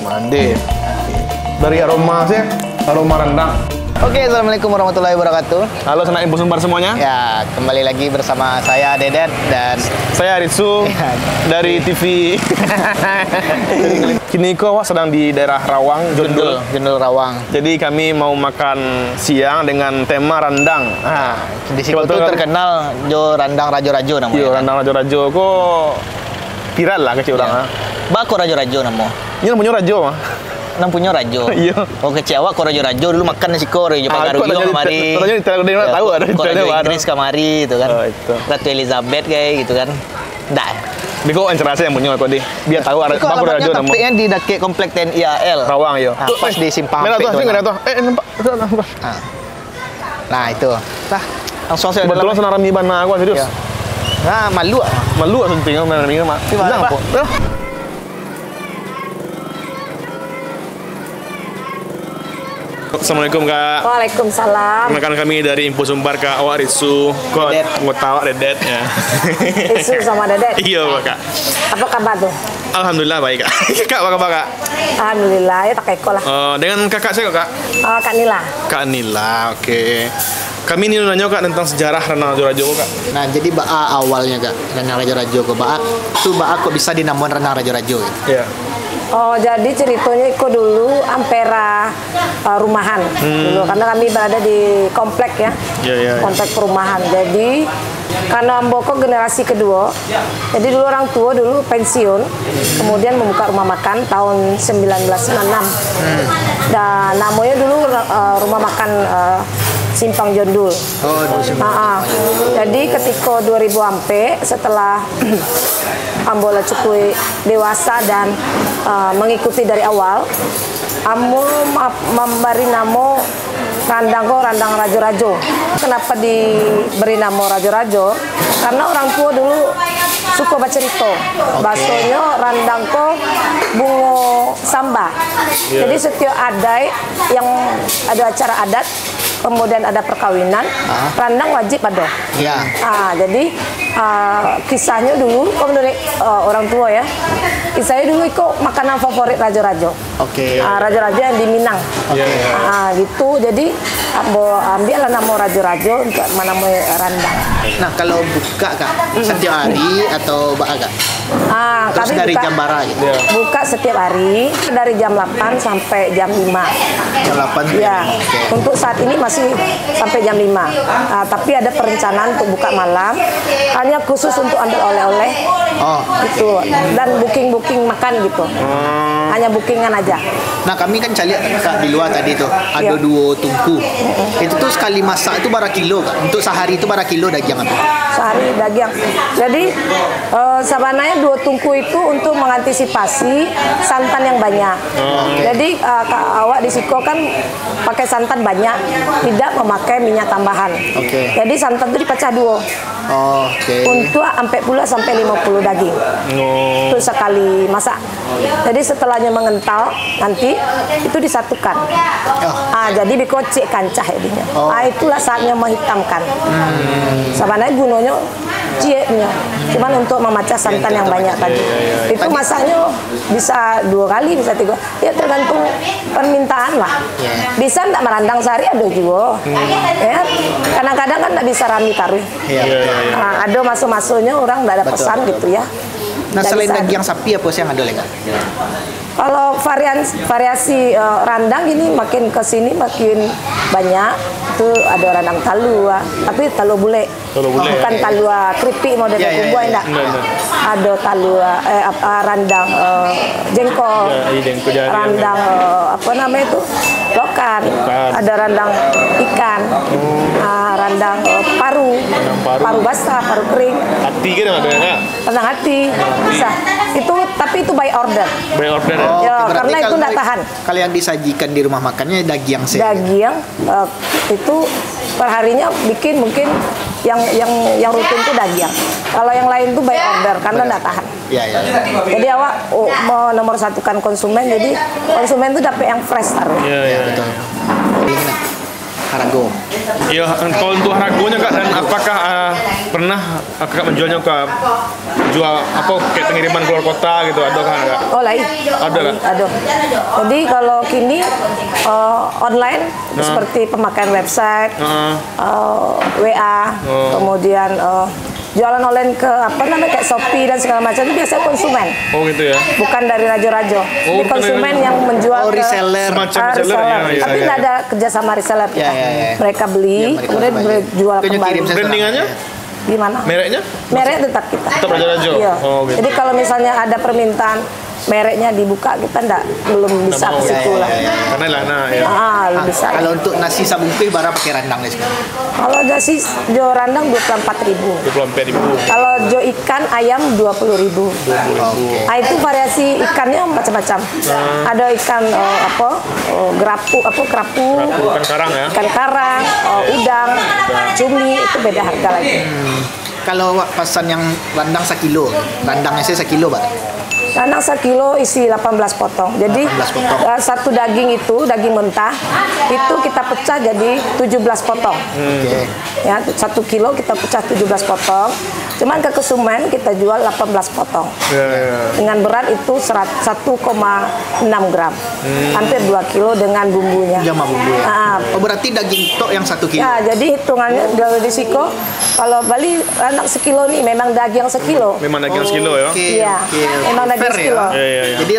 Mandi. Dari aroma sih, aroma rendang. Oke, assalamualaikum warahmatullahi wabarakatuh. Halo Sanak Info Sumbar semuanya. Ya, kembali lagi bersama saya Dedet dan saya Ritsu dari TV. Kini kau sedang di daerah Rawang, Jondol Rawang. Jadi kami mau makan siang dengan tema rendang. Di situ tuh terkenal jo rendang rajo-rajo namanya. Iya, rendang rajo-rajo kok viral lah kecil orang. Bako rajo-rajo namanya. Ini namanya rajo mah. Nang punya rajo. Iya. Oh kecewa kok rajo-rajo dulu makan nasi kore jo pagaruyo kemari. Rajo tidak tahu ada rajo Inggris kemari itu kan. Oh, itu. Ratu Elizabeth kayak gitu kan. Ndak. Biko ancerase yang punya kok di. Biar tahu ada bako rajo namanya. Tapi di dekat komplek TNI AL. Rawang yo. Pas di simpang. Merah tuh, nampak. Nah, itu. Lah, langsung saya kebetulan senang rami bana aku serius. Nah, malu ah. Malu ah tinggal main mah. Bilang apa? Assalamualaikum Kak. Waalaikumsalam. Makan kami dari Info Sumbar Kak. Awak Ritsu. Kok ngetawa Dedet ya. Ritsu sama Dedet. Iya Kak. Apa kabar tuh? Alhamdulillah baik Kak. Kak apa kabar Kak? Alhamdulillah ya tak eko lah. Dengan kakak saya Kak. Kak Nila. Kak Nila, oke. Kami ini nanya Kak tentang sejarah Rendang Rajo-Rajo Kak. Nah, jadi Ba'a awalnya Kak, Rendang Rajo-Rajo kok Ba'a. Itu Ba'a kok bisa dinamakan Rendang Rajo-Rajo gitu. Iya. Oh, jadi ceritanya itu dulu ampera rumahan dulu karena kami berada di komplek ya. Iya. Komplek perumahan. Jadi karena Mboko generasi kedua. Jadi dulu orang tua dulu pensiun, kemudian membuka rumah makan tahun 1996. Dan namanya dulu rumah makan Simpang Jondul. Oh, jadi ketika 2000 ampe setelah Ambola cukup dewasa dan mengikuti dari awal, Ambo memberi nama Randang Rajo-Rajo. Kenapa diberi nama Rajo-Rajo? Karena orang tua dulu suka baca cerita. Bahasanya Randangko bungo samba. Jadi setiap adai yang ada acara adat, kemudian ada perkawinan, Randang wajib ada. Iya. Jadi kisahnya dulu, menurut orang tua ya, kisahnya dulu itu makanan favorit Rajo-Rajo. Oke. Rajo-Rajo yang di Minang. Gitu. Jadi ambillah nama Rajo-Rajo untuk menamai rendang. Nah, kalau buka Kak, setiap hari atau Ba'a Kak? Terus Kami dari buka, jam berapa gitu? Buka setiap hari dari jam 8 sampai jam 5. Jam 8 ya. Untuk saat ini masih sampai jam 5. Tapi ada perencanaan untuk buka malam hanya khusus untuk ambil oleh-oleh. Gitu. Dan booking makan gitu. Hanya bookingan aja. Nah, kami kan cari Kak di luar tadi tuh ada 2 tungku. Itu tuh sekali masak itu berapa kilo Kak? Untuk sehari itu berapa kilo daging apa? Sehari daging. Jadi sebenarnya 2 tungku itu untuk mengantisipasi santan yang banyak. Jadi awak di Siko kan pakai santan banyak, tidak memakai minyak tambahan. Jadi santan itu dipecah 2. Untuk sampai pula sampai 50 daging. Untuk sekali masak. Jadi setelahnya mengental nanti itu disatukan. Jadi dikocek kancah jadinya. Itulah saatnya menghitamkan. Sebenarnya gunanya cieknya, cuman untuk memecah santan yang banyak tadi. Itu masaknya bisa 2 kali, bisa 3. Ya tergantung permintaan lah. Bisa enggak merandang sehari ada juga. Ya, kadang-kadang kan enggak bisa rami taruh. Ada masuk-masuknya orang enggak ada pesan gitu ya. Nah, selain daging sapi apa sih yang ada lagi? Kalau variasi rendang ini makin ke sini makin banyak. Itu ada rendang talua, tapi talua bule. Bukan talua keripik model kubuai enggak. Ada talua rendang jengkol. Rendang apa namanya itu? Lokan. Ada rendang ikan. Rendang paru. Paru basah, paru kering. Hati kan ada enggak? Rendang hati. Bisa. Itu tapi itu by order. By order. Karena itu enggak tahan. Kalau yang disajikan di rumah makannya daging sih. Daging itu perharinya bikin mungkin yang rutin itu daging. Kalau yang lain tuh by order karena enggak tahan. Jadi awak mau nomor satukan konsumen, jadi konsumen tuh dapat yang fresh taruh. Betul. Harago. Ya, kalau untuk harganya Kak, dan apakah pernah Kakak menjualnya ke jual apa kayak pengiriman keluar kota gitu, ada kan Kak? Oh lain. Ada Kak? Ada. Jadi kalau kini online seperti pemakaian website, WA, kemudian jualan online ke apa namanya kayak Shopee dan segala macam itu biasanya konsumen. Oh gitu ya. Bukan dari rajo-rajo. Oh, Jadi konsumen yang menjual ke reseller. Semacam reseller. reseller, ya, Tapi tidak ada kerjasama reseller kita. Mereka beli, kemudian jual kembali. Brandingannya? Gimana? Mereknya? Merek tetap kita. Tetap rajo-rajo? Iya. Oh, gitu. Jadi kalau misalnya ada permintaan mereknya dibuka, kita belum bisa ke situ lah. Karena lah, nah ya. Lebih bisa. Kalau untuk nasi sabungkeh bara pakai randang deh sekarang. Kalau nasi jo randang 24.000. 24.000. Kalau jo ikan ayam 20.000. Oke. Nah, itu variasi ikannya macam-macam. Ada ikan kerapu, Ikan karang ya. ikan karang, udang, cumi, itu beda harga lagi. Kalau pesan yang randang 1 kilo, randangnya saya 1 kilo, Pak. Randang 1 kilo isi 18 potong. Jadi 18 potong. satu daging itu, daging mentah, itu kita pecah jadi 17 potong. Oke. Ya, 1 kilo kita pecah 17 potong. Cuman ke konsumen kita jual 18 potong. Dengan berat itu 1,6 gram. Hampir 2 kilo dengan bumbunya. Jama bumbu ya. Ah, Oh, berarti daging tok yang 1 kilo. ya, jadi hitungannya dari risiko kalau Bali anak sekilo nih memang daging yang sekilo. Memang daging sekilo ya. Oke, Iya, oke. memang daging Fair sekilo. ya. Iya. Jadi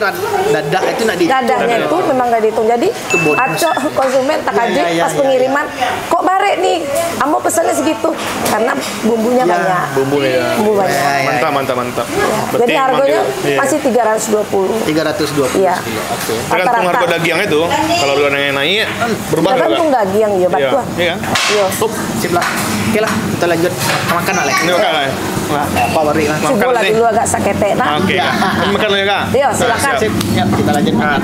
dadak itu nak dihitung. Dadanya itu memang nggak dihitung. Jadi bonus. acok konsumen tak aja Iya, pas pengiriman kok bare nih, kamu pesannya segitu karena bumbunya banyak. Bumbu ya. Bumbu banyak. Ya. Mantap. Jadi harganya iya. masih 320. 320 Iya. sekilo. Oke. Tergantung harga daging itu, kalau dagingnya naik, berubah nggak, Kak? Tergantung daging ya, batuan. Iya kan? Iya. Sip lah. Oke lah, kita lanjut makan lah. Ini Kak lah. Apa bari lah. Makan Coba lah nih. dulu agak sakete nah. Oke, Kak. Ini makan dulu ya Kak. Iya, silakan. Nah, Sip, ya, kita lanjut makan.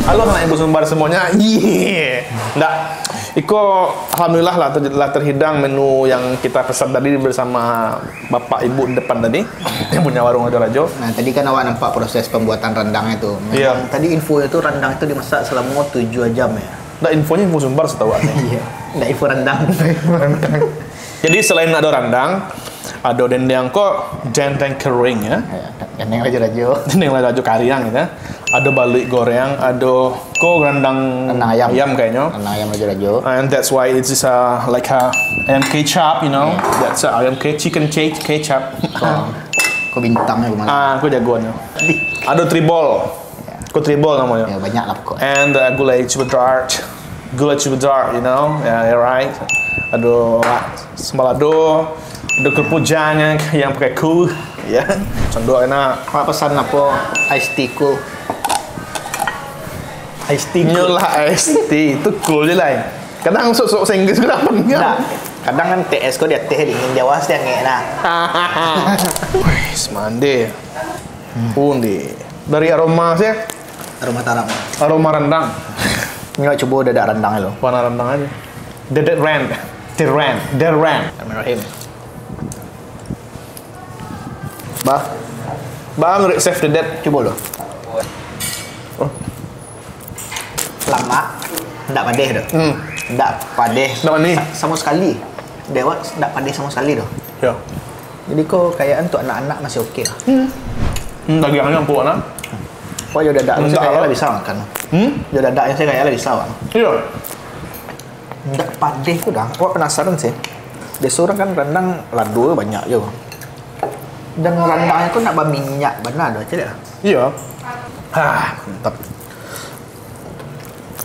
Halo anak ibu sumbar semuanya. Nggak. Iko alhamdulillah lah terhidang menu yang kita pesan tadi bersama bapak ibu di depan tadi yang punya warung rajo-rajo. Nah, tadi kan awak nampak proses pembuatan rendang itu. Memang Iya. tadi info itu rendang itu dimasak selama 7 jam ya. Nggak, infonya ibu sumbar setahu aku. Iya. Nggak info rendang. Jadi selain ada rendang, ada dendeng kok dendeng kering ya. Dan yang rajo-rajo. Dendeng rajo kariang gitu ya. Ada balik goreng, ada kok rendang Rendang ayam. kayaknya. Rendang ayam rajo-rajo. And that's why it's just like a ayam kecap, you know. That's ayam chicken kecap. Kok bintangnya gimana? Aku jagoannya. Ada tribol. Kok tribol namanya. Ya banyak lah kok. And gulai cibedart, you know. Yeah, you're right. Ada sembalado, ada kerupuknya yang pakai ku, ya. Cendol enak. Pak pesan apa? Ice tea cool. Ice tea cool. Nyolah ice tea itu cool je lah. Kadang sok-sok Inggris kenapa Nah, enggak? kadang kan TS kok dia teh dingin dia was dia ngek nah. Wih, semande. Pundi. Dari aroma sih, Aroma taram. aroma rendang. Nggak coba dadak rendangnya lo. Warna rendang aja. Dedet rand. Deran. Bismillahirrahmanirrahim. Bah ngerik save dedet. Coba lo. Oh. Lama. Nggak padeh dah. Nggak padeh. Nggak manis? Sama sekali. Dewa nggak padeh sama sekali dah. Ya. Jadi kok kayaknya untuk anak-anak masih oke lah. Dagingnya empuk nak. Wah, yo dadak saya Enggak kayak lah. lah bisa makan. Yo dadaknya saya kayak lah bisa makan. Iya. Nggak padeh tu dah. Wah, penasaran sih. Dia seorang kan rendang ladu banyak je. Dan rendangnya tu nak berminyak benar dah cik dah. Iya. Mantap.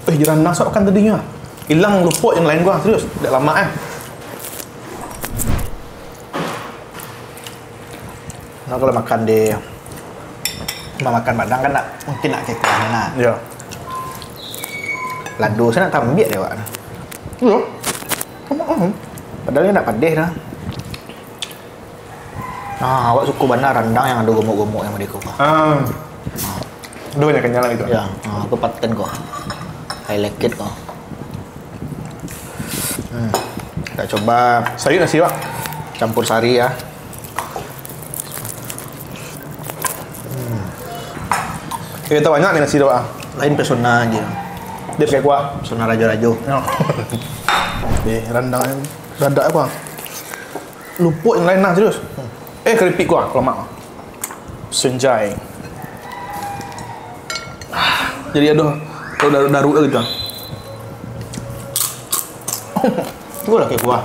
Rendang sok kan tadinya. Hilang luput yang lain gua serius. Dah lama Nah, kalau makan di makan Padang kan nak mungkin nak kekerangan nak. Iya. Ladu saya nak tambah dia wak. Iya. Padahal ini nggak pedih dah. Nah, awak suka benar rendang yang ada gomok-gomok yang mereka. Itu banyak kenyalan itu. Ya, aku paten kok. I like it kok. Kita coba Sayur nasi Pak. campur sari ya. Kita banyak nih nasi itu Pak. Lain pesona aja. Dia kayak kuah. Pesona rajo-rajo. Rendangnya dadak apa? Luput yang lain lah serius. Keripik kuah lemak. Senjai. Jadi aduh, kalau daru gitu. Itu lah kayak kuah.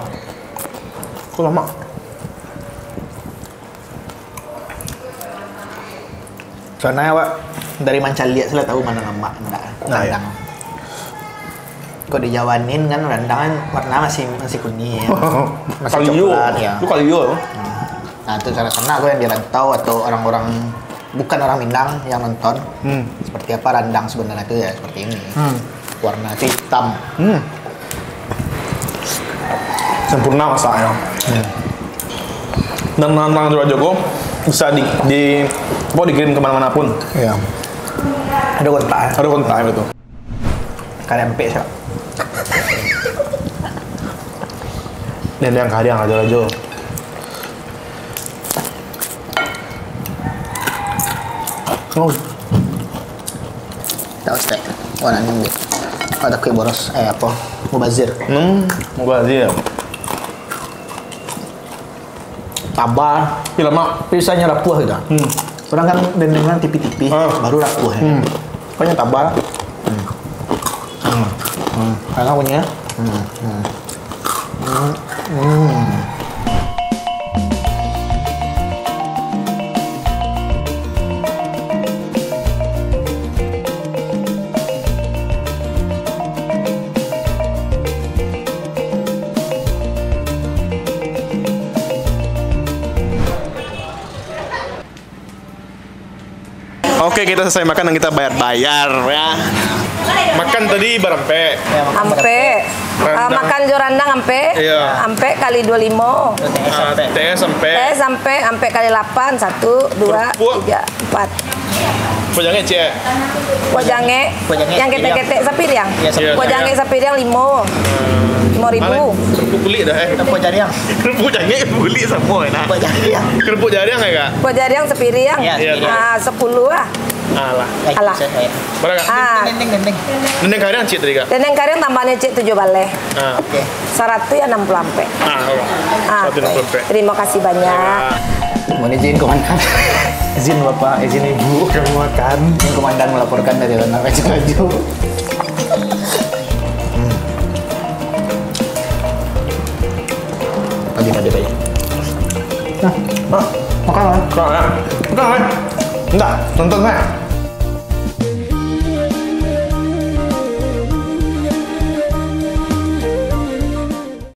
Kok lemak? Soalnya awak dari Mancaliat saya tahu mana lemak enggak. Nah, ya. Rendang. Kok dijawanin kan rendang kan warna masih kuning ya. Masih Kalio. coklat ya. Itu kalio. Nah, itu sana gue yang dirantau atau orang-orang bukan orang Minang yang nonton. Seperti apa rendang sebenarnya itu ya seperti ini. Warna hitam. Sempurna masaknya. Dan rendang Joko bisa dikirim kemana-mana pun. Iya. Ada kontak. Ada kontak itu. Kalian empek sih. Dan yang kadang aja. Oh, Tahu stek. Warna ini. Ada kue boros apa? Mubazir. mau aja. Tabah. Tapi lemak. Pisahnya rapuh gitu. Orang kan dendengnya tipi-tipi, baru rapuh ya. Pokoknya tabah. Enak punya. Oke, kita selesai makan dan kita bayar ya. Makan tadi berempe. Ampe. Makan jorandang ampe. Iya. Ampe kali 25. Teh sampai. Teh sampai ampe kali 8. 1, 2, Kerupuk. 3, 4. Pojangnya cek. Pojange. Pojange Yang ketek-ketek sapiriang. Iya, sapiriang. Pojange sapiriang 5. 5.000. Kerupuk kulit dah Apa jariang? Kerupuk jange kulit semua enak. Apa jariang? Kerupuk jariang ya kak? Pojariang sapiriang. Iya, iya. 10 lah. Alah. Alah. Berapa kak? Dendeng. Dendeng kariang cek tadi kak? Dendeng kariang tambahnya cek 7 balai. Oke. 100 ya 60 ampe. Satu Oke. Terima kasih banyak. Mohon izin komandan. Izin bapak, izin ibu kami makan. Ini komandan melaporkan dari Lana Rajo. Pagi. Makan lah. Makan lah. Enggak, nonton saya.